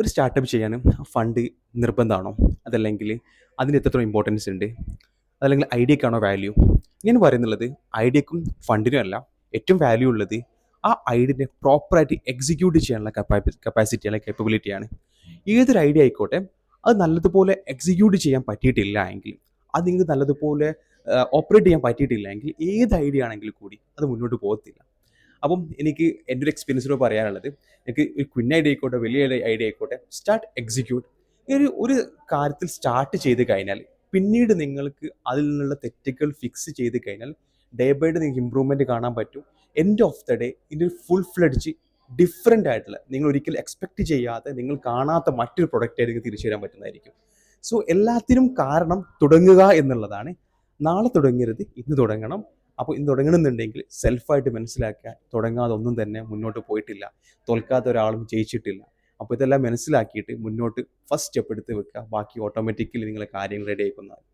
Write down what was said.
ഒരു സ്റ്റാർട്ടപ്പ് ചെയ്യാൻ ഫണ്ട് നിർബന്ധമാണോ? അതല്ലെങ്കിൽ അതിന് എത്രത്തോളം ഇമ്പോർട്ടൻസ് ഉണ്ട്? അതല്ലെങ്കിൽ ഐഡിയക്കാണോ വാല്യൂ? ഞാൻ പറയുന്നുള്ളത് ഐഡിയക്കും ഫണ്ടിനും അല്ല. ഏറ്റവും വാല്യൂ ഉള്ളത് ആ ഐഡിയനെ പ്രോപ്പറായിട്ട് എക്സിക്യൂട്ട് ചെയ്യാനുള്ള കപ്പാസിറ്റി അല്ലെങ്കിൽ കേപ്പബിലിറ്റിയാണ്. ഏതൊരു ഐഡിയ ആയിക്കോട്ടെ, അത് നല്ലതുപോലെ എക്സിക്യൂട്ട് ചെയ്യാൻ പറ്റിയിട്ടില്ല എങ്കിൽ, അത് നിങ്ങൾക്ക് നല്ലതുപോലെ ഓപ്പറേറ്റ് ചെയ്യാൻ പറ്റിയിട്ടില്ല എങ്കിൽ, ഏത് ഐഡിയ ആണെങ്കിൽ കൂടി അത് മുന്നോട്ട് പോകത്തില്ല. അപ്പം എനിക്ക് എൻ്റെ ഒരു എക്സ്പീരിയൻസിലൂടെ പറയാനുള്ളത്, എനിക്ക് ഒരു കുഞ്ഞ ഐഡിയ ആയിക്കോട്ടെ, വലിയ ഐഡിയ ആയിക്കോട്ടെ, സ്റ്റാർട്ട് എക്സിക്യൂട്ട്. ഒരു കാര്യത്തിൽ സ്റ്റാർട്ട് ചെയ്ത് കഴിഞ്ഞാൽ പിന്നീട് നിങ്ങൾക്ക് അതിൽ നിന്നുള്ള തെറ്റുകൾ ഫിക്സ് ചെയ്ത് കഴിഞ്ഞാൽ ഡേ ബൈ ഡേ നിങ്ങൾക്ക് ഇമ്പ്രൂവ്മെൻറ്റ് കാണാൻ പറ്റും. എൻഡ് ഓഫ് ദ ഡേ ഇതിൻ്റെ ഫുൾ ഫ്ലെഡ്ജ് ഡിഫറെൻ്റ് ആയിട്ടുള്ള, നിങ്ങൾ ഒരിക്കലും എക്സ്പെക്റ്റ് ചെയ്യാതെ, നിങ്ങൾ കാണാത്ത മറ്റൊരു പ്രൊഡക്റ്റ് ആയിരിക്കും തിരിച്ചു വരാൻ പറ്റുന്നതായിരിക്കും. സോ എല്ലാത്തിനും കാരണം തുടങ്ങുക എന്നുള്ളതാണ്. നാളെ തുടങ്ങരുത്, ഇന്ന് തുടങ്ങണം. അപ്പോൾ ഇന്ന് തുടങ്ങണമെന്നുണ്ടെങ്കിൽ സെൽഫായിട്ട് മനസ്സിലാക്കുക, തുടങ്ങാതെ ഒന്നും തന്നെ മുന്നോട്ട് പോയിട്ടില്ല, തോൽക്കാത്ത ഒരാളും ജയിച്ചിട്ടില്ല. അപ്പോൾ ഇതെല്ലാം മനസ്സിലാക്കിയിട്ട് മുന്നോട്ട് ഫസ്റ്റ് സ്റ്റെപ്പ് എടുത്ത് വെക്കുക. ബാക്കി ഓട്ടോമാറ്റിക്കലി നിങ്ങളെ കാര്യങ്ങൾ റെഡി ആയിക്കൊണ്ടാകും.